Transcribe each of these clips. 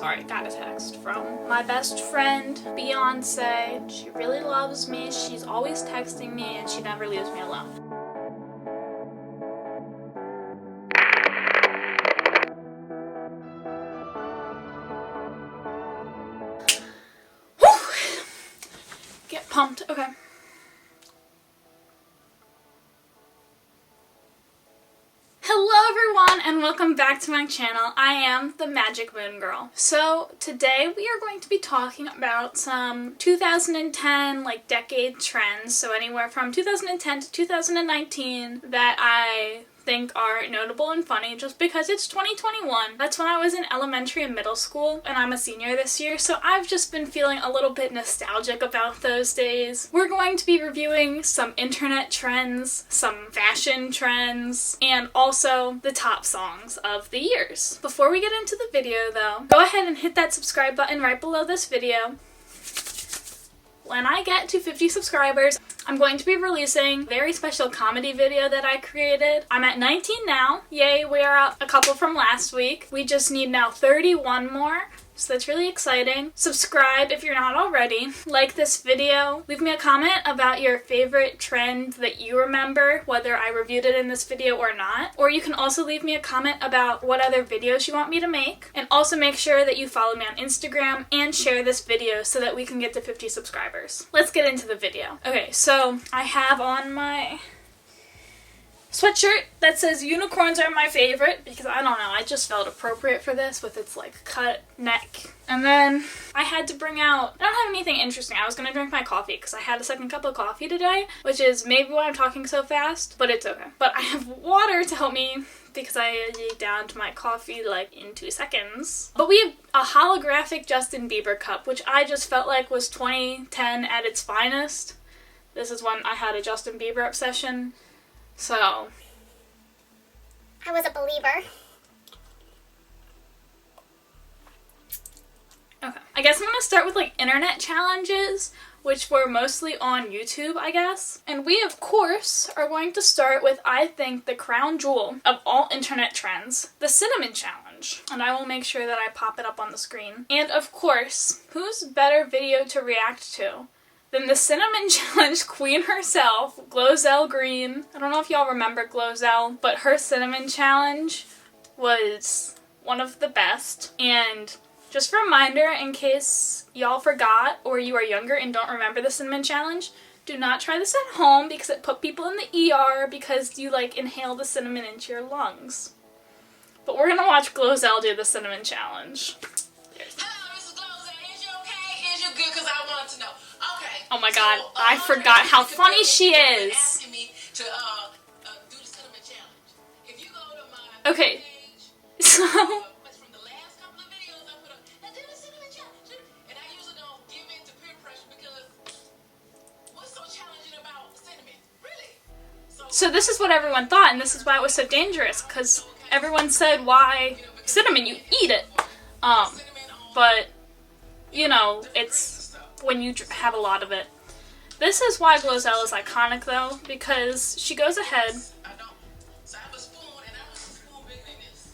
Sorry, got a text from my best friend, Beyonce. She really loves me. She's always texting me and she never leaves me alone. Whew. Get pumped. Okay. Hello everyone and welcome back to my channel. I am the Magic Moon Girl. So today we are going to be talking about some 2010 decade trends, so anywhere from 2010 to 2019 that I think are notable and funny just because it's 2021. That's when I was in elementary and middle school, and I'm a senior this year, so I've just been feeling a little bit nostalgic about those days. We're going to be reviewing some internet trends, some fashion trends, and also the top songs of the years. Before we get into the video though, go ahead and hit that subscribe button right below this video. When I get to 50 subscribers, I'm going to be releasing a very special comedy video that I created. I'm at 19 now. Yay, we are up a couple from last week. We just need now 31 more. So that's really exciting. Subscribe if you're not already. Like this video. Leave me a comment about your favorite trend that you remember, whether I reviewed it in this video or not. Or you can also leave me a comment about what other videos you want me to make. And also make sure that you follow me on Instagram and share this video so that we can get to 50 subscribers. Let's get into the video. Okay, so I have on my sweatshirt that says unicorns are my favorite because I don't know, I just felt appropriate for this with its cut neck. And then I had to bring out, I don't have anything interesting. I was gonna drink my coffee because I had a second cup of coffee today, which is maybe why I'm talking so fast, but it's okay. But I have water to help me because I downed my coffee in 2 seconds. But we have a holographic Justin Bieber cup, which I just felt like was 2010 at its finest. This is when I had a Justin Bieber obsession. So, I was a believer. Okay. I guess I'm gonna start with internet challenges, which were mostly on YouTube, I guess. And we, of course, are going to start with, I think, the crown jewel of all internet trends, the cinnamon challenge. And I will make sure that I pop it up on the screen. And of course, whose better video to react to than the cinnamon challenge queen herself, Glozell Green. I don't know if y'all remember Glozell, but her cinnamon challenge was one of the best. And just a reminder, in case y'all forgot or you are younger and don't remember the cinnamon challenge, do not try this at home because it put people in the ER because you inhale the cinnamon into your lungs. But we're gonna watch Glozell do the cinnamon challenge. Hello, this is Glozell. Is you okay? Is you good? Because I want to know. Okay. Oh my god, I forgot how funny she is. Asking me to do the cinnamon challenge. If you go to my Okay, page, so it's from the last couple of videos I put up. Now do the cinnamon challenge. And I usually don't give in to peer pressure because what's so challenging about cinnamon? Really? So this is what everyone thought, and this is why it was so dangerous, because everyone said, why cinnamon, you eat it. But, you know, it's when you have a lot of it. This is why Glozell is iconic, though, because she goes ahead. I don't. So I have a spoon, and I have a spoon bigger than this.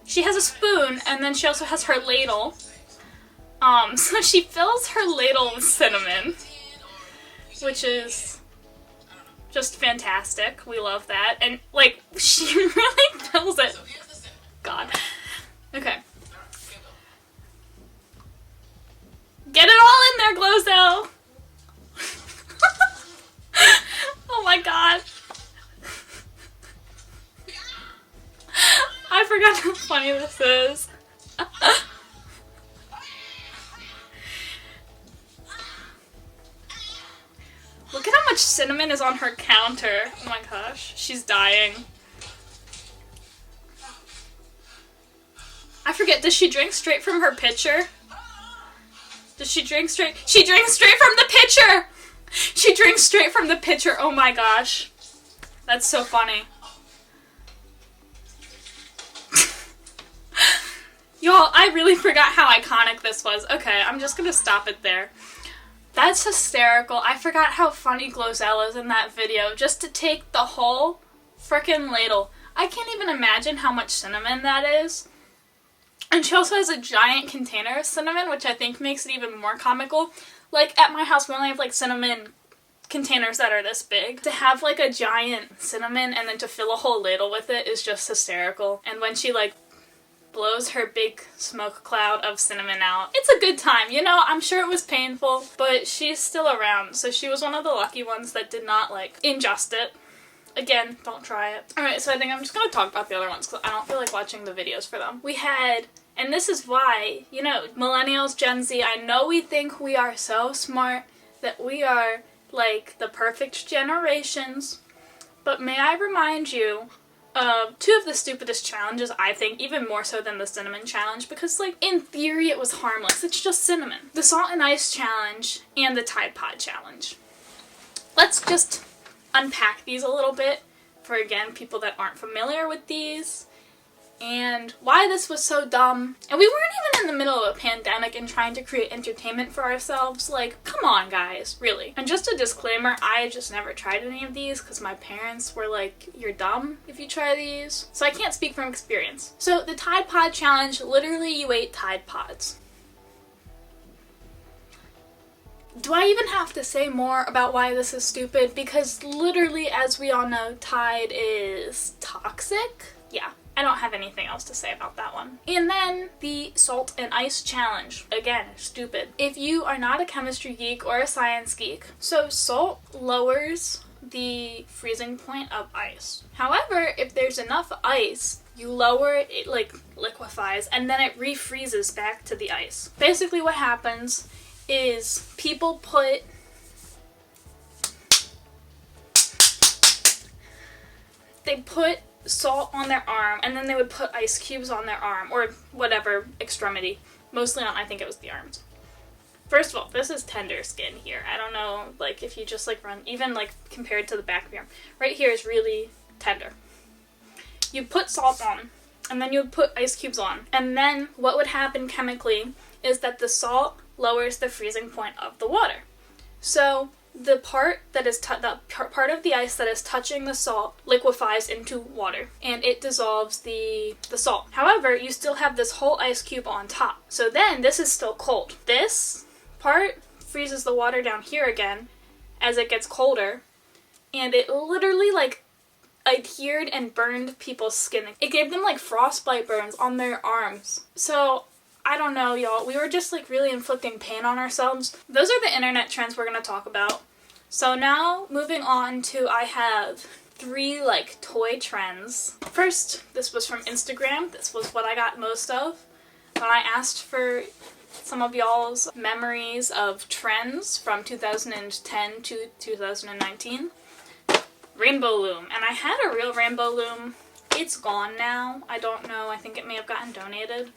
She has a spoon, and then she also has her ladle. So she fills her ladle with cinnamon, which is just fantastic. We love that. And, she really fills it. So here's the cinnamon. God. Okay. Here we go. Get it all in there, Glozell! Oh my god. I forgot how funny this is. Look at how much cinnamon is on her counter. Oh my gosh, she's dying. I forget, does she drink straight from her pitcher? Does she drink straight? She drinks straight from the pitcher! She drinks straight from the pitcher, oh my gosh. That's so funny. Y'all, I really forgot how iconic this was. Okay, I'm just gonna stop it there. That's hysterical. I forgot how funny Glozell is in that video. Just to take the whole frickin' ladle. I can't even imagine how much cinnamon that is. And she also has a giant container of cinnamon, which I think makes it even more comical. Like, at my house, we only have, like, cinnamon containers that are this big. To have, like, a giant cinnamon and then to fill a whole ladle with it is just hysterical. And when she, like, blows her big smoke cloud of cinnamon out, it's a good time. You know, I'm sure it was painful, but she's still around, so she was one of the lucky ones that did not, like, ingest it. Again, don't try it. Alright, so I think I'm just gonna talk about the other ones because I don't feel like watching the videos for them. We had, and this is why, you know, millennials, Gen Z, I know we think we are so smart, that we are, like, the perfect generations, but may I remind you of two of the stupidest challenges, I think, even more so than the cinnamon challenge, because, like, in theory it was harmless. It's just cinnamon. The salt and ice challenge and the Tide Pod challenge. Let's just unpack these a little bit for, again, people that aren't familiar with these and why this was so dumb. And we weren't even in the middle of a pandemic and trying to create entertainment for ourselves. Like, come on, guys, really. And just a disclaimer, I just never tried any of these because my parents were like, you're dumb if you try these. So I can't speak from experience. So the Tide Pod challenge, literally you ate Tide Pods. Do I even have to say more about why this is stupid? Because literally, as we all know, Tide is toxic. Yeah, I don't have anything else to say about that one. And then the salt and ice challenge. Again, stupid. If you are not a chemistry geek or a science geek, so salt lowers the freezing point of ice. However, if there's enough ice, you lower it, it like liquefies, and then it refreezes back to the ice. Basically what happens is people put salt on their arm, and then they would put ice cubes on their arm, or whatever extremity. Mostly on, I think it was the arms. First of all, this is tender skin here. I don't know, like, if you just, like, run, even, like, compared to the back of your arm. Right here is really tender. You put salt on, and then you would put ice cubes on. And then what would happen chemically is that the salt lowers the freezing point of the water. So the part that is part of the ice that is touching the salt liquefies into water, and it dissolves the salt. However, you still have this whole ice cube on top. So then this is still cold. This part freezes the water down here again as it gets colder, and it literally, like, adhered and burned people's skin. It gave them, like, frostbite burns on their arms. So I don't know, y'all. We were just, like, really inflicting pain on ourselves. Those are the internet trends we're going to talk about. So now, moving on to, I have 3, like, toy trends. First, this was from Instagram. This was what I got most of when I asked for some of y'all's memories of trends from 2010 to 2019. Rainbow loom. And I had a real rainbow loom. It's gone now. I don't know. I think it may have gotten donated.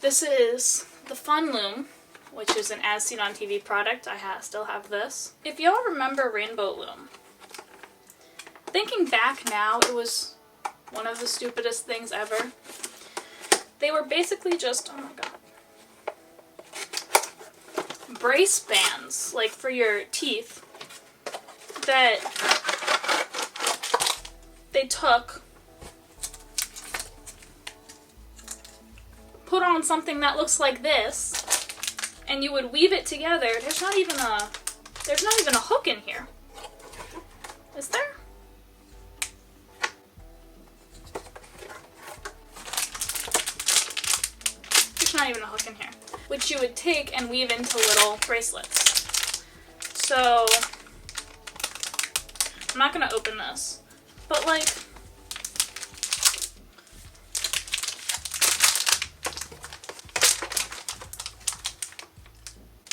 This is the Fun Loom, which is an As Seen on TV product. I still have this. If y'all remember Rainbow Loom, thinking back now, it was one of the stupidest things ever. They were basically just, oh my god, brace bands, like for your teeth, that they took, put on something that looks like this, and you would weave it together. There's not even a hook in here. Is there? There's not even a hook in here. Which you would take and weave into little bracelets. So, I'm not gonna open this, but, like,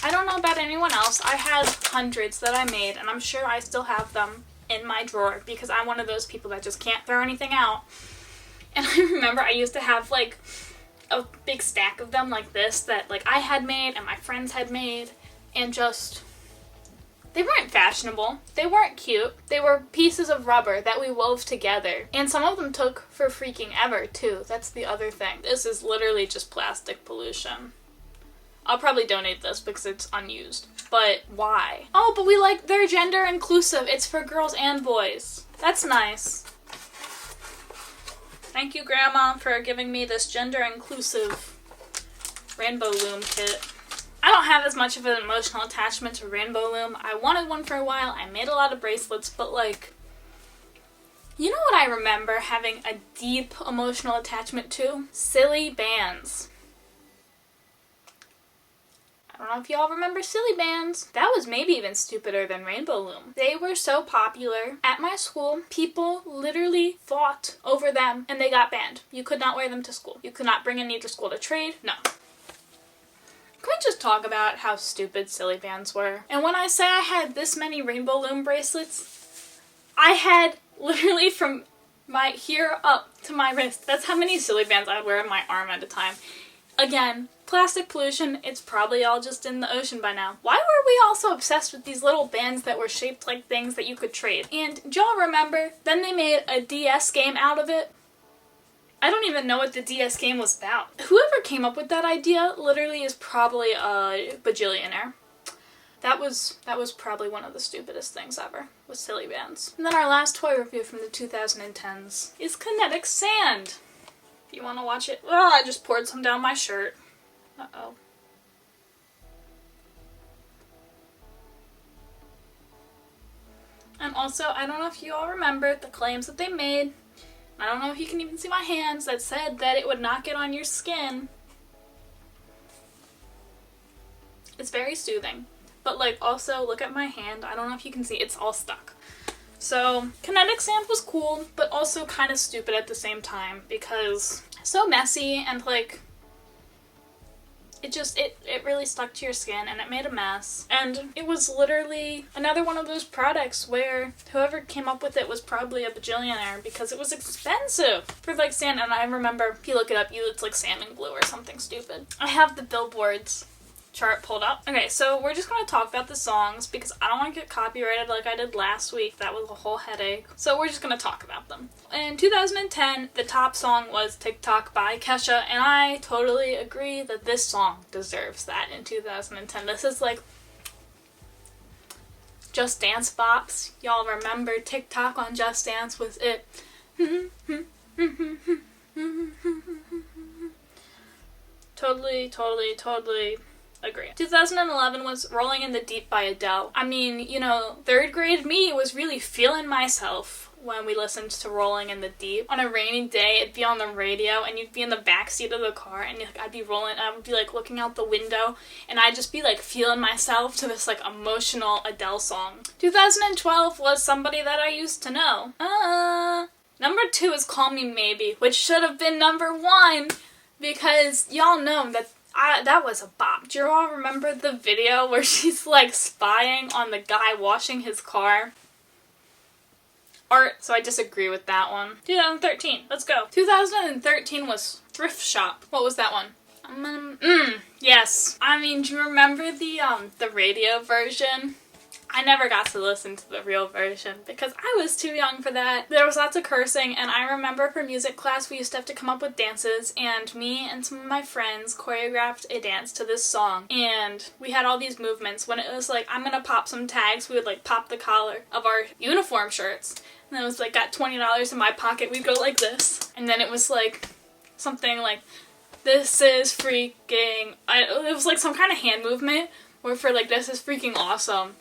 I don't know about anyone else. I had hundreds that I made, and I'm sure I still have them in my drawer because I'm one of those people that just can't throw anything out. And I remember I used to have, like, a big stack of them like this that, like, I had made and my friends had made, and just, they weren't fashionable. They weren't cute. They were pieces of rubber that we wove together. And some of them took for freaking ever, too. That's the other thing. This is literally just plastic pollution. I'll probably donate this because it's unused. But why? Oh, but we like, they're gender inclusive. It's for girls and boys. That's nice. Thank you, Grandma, for giving me this gender inclusive Rainbow Loom kit. I don't have as much of an emotional attachment to Rainbow Loom. I wanted one for a while. I made a lot of bracelets, but like, you know what I remember having a deep emotional attachment to? Silly bands. I don't know if y'all remember silly bands. That was maybe even stupider than Rainbow Loom. They were so popular at my school, people literally fought over them and they got banned. You could not wear them to school. You could not bring any to school to trade. No. Can we just talk about how stupid silly bands were? And when I say I had this many Rainbow Loom bracelets, I had literally from my here up to my wrist. That's how many silly bands I would wear on my arm at a time. Again, plastic pollution, it's probably all just in the ocean by now. Why were we all so obsessed with these little bands that were shaped like things that you could trade? And do y'all remember? Then they made a DS game out of it. I don't even know what the DS game was about. Whoever came up with that idea literally is probably a bajillionaire. That was probably one of the stupidest things ever, was silly bands. And then our last toy review from the 2010s is kinetic sand. If you want to watch it. Oh, I just poured some down my shirt. Uh-oh. And also, I don't know if you all remember the claims that they made. I don't know if you can even see my hands that said that it would not get on your skin. It's very soothing. But like also look at my hand. I don't know if you can see. It's all stuck. So kinetic sand was cool, but also kind of stupid at the same time because so messy and like it really stuck to your skin and it made a mess. And it was literally another one of those products where whoever came up with it was probably a bajillionaire because it was expensive for like sand. And I remember, if you look it up, it's like salmon glue or something stupid. I have the Billboard's chart pulled up. Okay, so we're just going to talk about the songs because I don't want to get copyrighted like I did last week. That was a whole headache. So we're just going to talk about them. In 2010, the top song was TikTok by Kesha, and I totally agree that this song deserves that in 2010. This is like Just Dance bops. Y'all remember TikTok on Just Dance was it. Totally agree. 2011 was Rolling in the Deep by Adele. I mean, you know, third grade me was really feeling myself when we listened to Rolling in the Deep. On a rainy day, it'd be on the radio and you'd be in the backseat of the car and I'd be rolling, I would be like looking out the window and I'd just be like feeling myself to this like emotional Adele song. 2012 was Somebody That I Used to Know. Number 2 is Call Me Maybe, which should have been number 1 because y'all know that that was a bop. Do you all remember the video where she's like spying on the guy washing his car? Art, so I disagree with that one. 2013, let's go. 2013 was Thrift Shop. What was that one? Yes. I mean, do you remember the radio version? I never got to listen to the real version because I was too young for that. There was lots of cursing, and I remember for music class we used to have to come up with dances, and me and some of my friends choreographed a dance to this song, and we had all these movements. When it was like, I'm gonna pop some tags, we would like pop the collar of our uniform shirts, and it was like, got $20 in my pocket, we'd go like this, and then it was like something like, this is freaking, it was like some kind of hand movement, where for like, this is freaking awesome.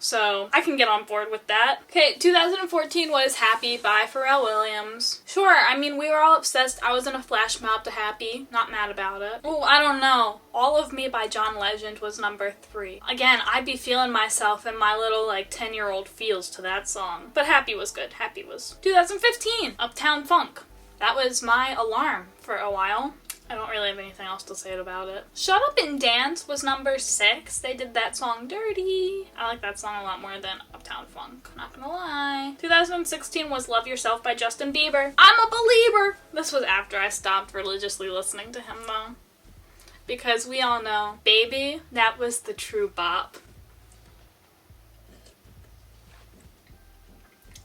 So, I can get on board with that. Okay, 2014 was Happy by Pharrell Williams. Sure, I mean, we were all obsessed. I was in a flash mob to Happy. Not mad about it. Oh, I don't know. All of Me by John Legend was number 3. Again, I'd be feeling myself and my little, like, 10-year-old feels to that song. But Happy was good. Happy was. 2015, Uptown Funk. That was my alarm for a while. I don't really have anything else to say about it. Shut Up and Dance was number 6. They did that song Dirty. I like that song a lot more than Uptown Funk, not gonna lie. 2016 was Love Yourself by Justin Bieber. I'm a believer! This was after I stopped religiously listening to him though. Because we all know, Baby, that was the true bop.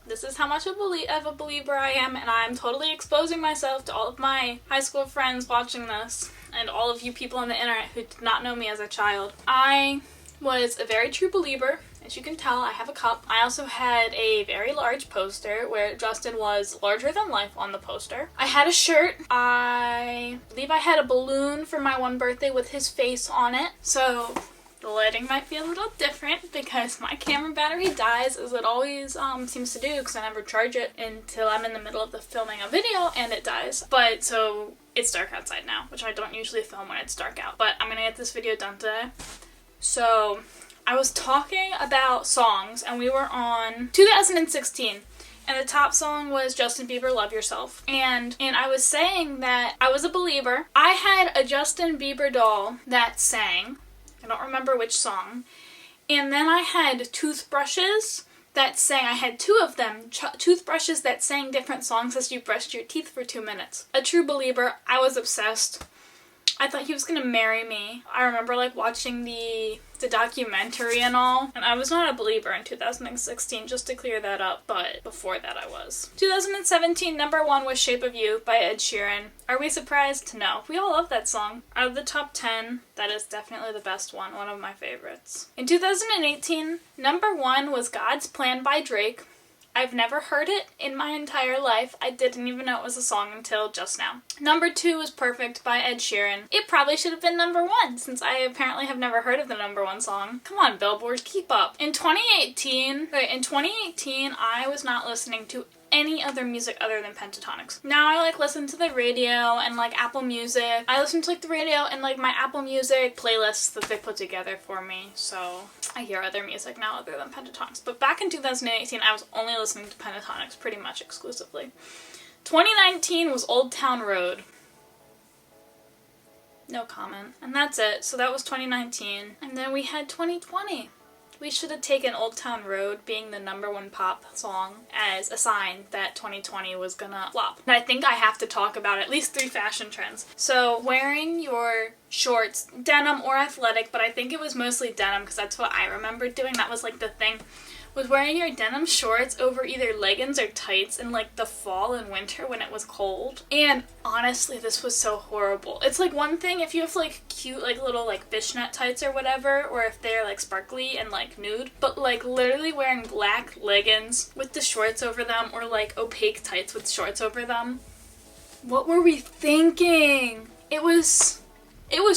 This is how much of a believer I am, and I'm totally exposing myself to all of my high school friends watching this, and all of you people on the internet who did not know me as a child. I was a very true believer As you can tell, I have a cup. I also had a very large poster where Justin was larger than life on the poster. I had a shirt. I believe I had a balloon for my one birthday with his face on it. So the lighting might be a little different because my camera battery dies, as it always seems to do, because I never charge it until I'm in the middle of filming a video and it dies. But so it's dark outside now, which I don't usually film when it's dark out. But I'm gonna get this video done today. So I was talking about songs, and we were on 2016. And the top song was Justin Bieber, Love Yourself. And I was saying that I was a believer. I had a Justin Bieber doll that sang. I don't remember which song. And then I had toothbrushes that sang. I had two of them. Toothbrushes that sang different songs as you brushed your teeth for 2 minutes. A true believer. I was obsessed. I thought he was gonna marry me. I remember like watching the documentary and all, and I was not a believer in 2016, just to clear that up, but before that I was. 2017 number 1 was Shape of You by Ed Sheeran. Are we surprised? No. We all love that song. Out of the top 10, that is definitely the best one of my favorites. In 2018, number 1 was God's Plan by Drake. I've never heard it in my entire life. I didn't even know it was a song until just now. Number 2 was Perfect by Ed Sheeran. It probably should have been number 1 since I apparently have never heard of the number 1 song. Come on, Billboard, keep up. In 2018, I was not listening to any other music other than Pentatonics. Now I like listen to the radio and like Apple Music. I listen to like the radio and like my Apple Music playlists that they put together for me, so I hear other music now other than Pentatonics. But back in 2018 I was only listening to Pentatonics pretty much exclusively. 2019 was Old Town Road. No comment. And that's it. So that was 2019. And then we had 2020. We should have taken Old Town Road being the number 1 pop song as a sign that 2020 was gonna flop. And I think I have to talk about at least 3 fashion trends. So wearing your shorts, denim or athletic, but I think it was mostly denim because that's what I remember doing. That was like the thing. Was wearing your denim shorts over either leggings or tights in like the fall and winter when it was cold. And honestly, this was so horrible. It's like one thing if you have like cute like little like fishnet tights or whatever, or if they're like sparkly and like nude, but like literally wearing black leggings with the shorts over them, or like opaque tights with shorts over them. What were we thinking? It was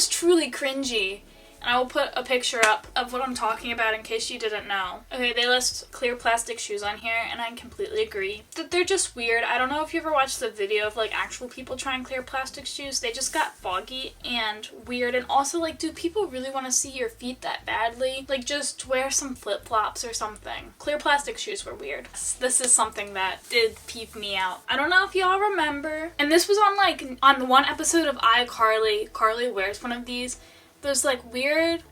truly cringy. And I will put a picture up of what I'm talking about in case you didn't know. Okay, they list clear plastic shoes on here, and I completely agree that they're just weird. I don't know if you ever watched the video of like actual people trying clear plastic shoes. They just got foggy and weird. And also, like, do people really want to see your feet that badly? Like, just wear some flip-flops or something. Clear plastic shoes were weird. This is something that did peeve me out. I don't know if y'all remember. And this was on the one episode of iCarly. Carly wears one of these. Those like weird,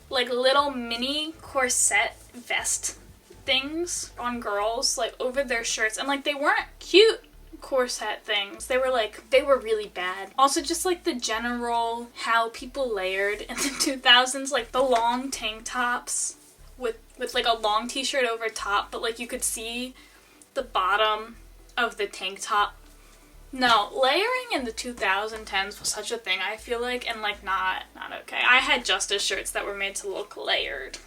like little mini corset vest things on girls, like over their shirts. And like they weren't cute corset things. They were really bad. Also just like the general how people layered in the 2000s, like the long tank tops with like a long t-shirt over top, but like you could see the bottom of the tank top. No, layering in the 2010s was such a thing, I feel like, and like not okay. I had Justice shirts that were made to look layered.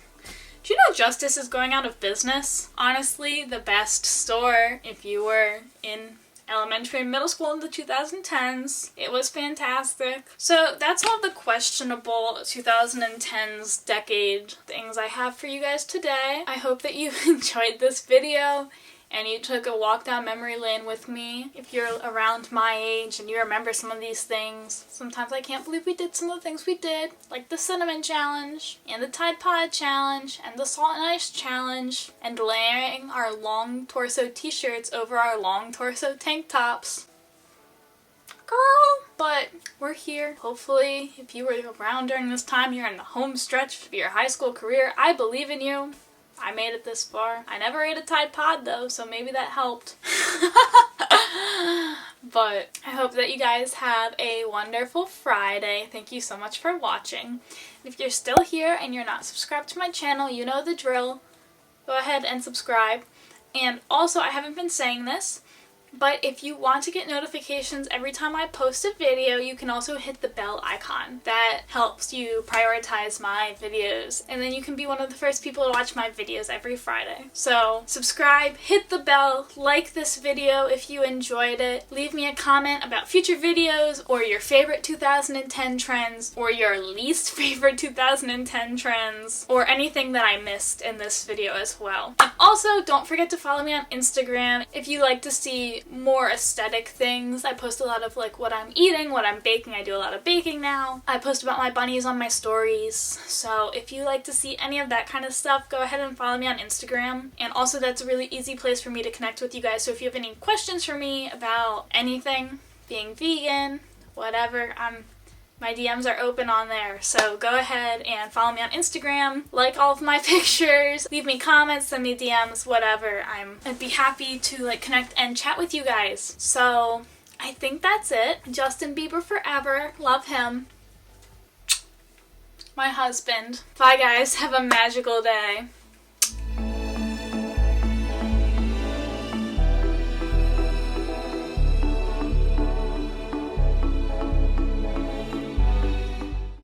Do you know Justice is going out of business? Honestly, the best store if you were in elementary and middle school in the 2010s. It was fantastic. So that's all the questionable 2010s decade things I have for you guys today. I hope that you enjoyed this video and you took a walk down memory lane with me. If you're around my age and you remember some of these things, sometimes I can't believe we did some of the things we did, like the cinnamon challenge, and the Tide Pod challenge, and the salt and ice challenge, and layering our long torso t-shirts over our long torso tank tops. Girl! But we're here. Hopefully, if you were around during this time, you're in the home stretch of your high school career. I believe in you. I made it this far. I never ate a Tide Pod though, so maybe that helped. But I hope that you guys have a wonderful Friday. Thank you so much for watching. If you're still here and you're not subscribed to my channel, you know the drill. Go ahead and subscribe. And also, I haven't been saying this, But if you want to get notifications every time I post a video, you can also hit the bell icon. That helps you prioritize my videos, and then you can be one of the first people to watch my videos every Friday. So subscribe, hit the bell, like this video if you enjoyed it, leave me a comment about future videos or your favorite 2010 trends or your least favorite 2010 trends or anything that I missed in this video as well. And also, don't forget to follow me on Instagram if you like to see more aesthetic things. I post a lot of like what I'm eating, what I'm baking. I do a lot of baking now. I post about my bunnies on my stories. So if you like to see any of that kind of stuff, go ahead and follow me on Instagram. And also, that's a really easy place for me to connect with you guys. So if you have any questions for me about anything, being vegan, whatever, my DMs are open on there, so go ahead and follow me on Instagram, like all of my pictures, leave me comments, send me DMs, whatever. I'd be happy to like connect and chat with you guys. So I think that's it. Justin Bieber forever. Love him. My husband. Bye guys. Have a magical day.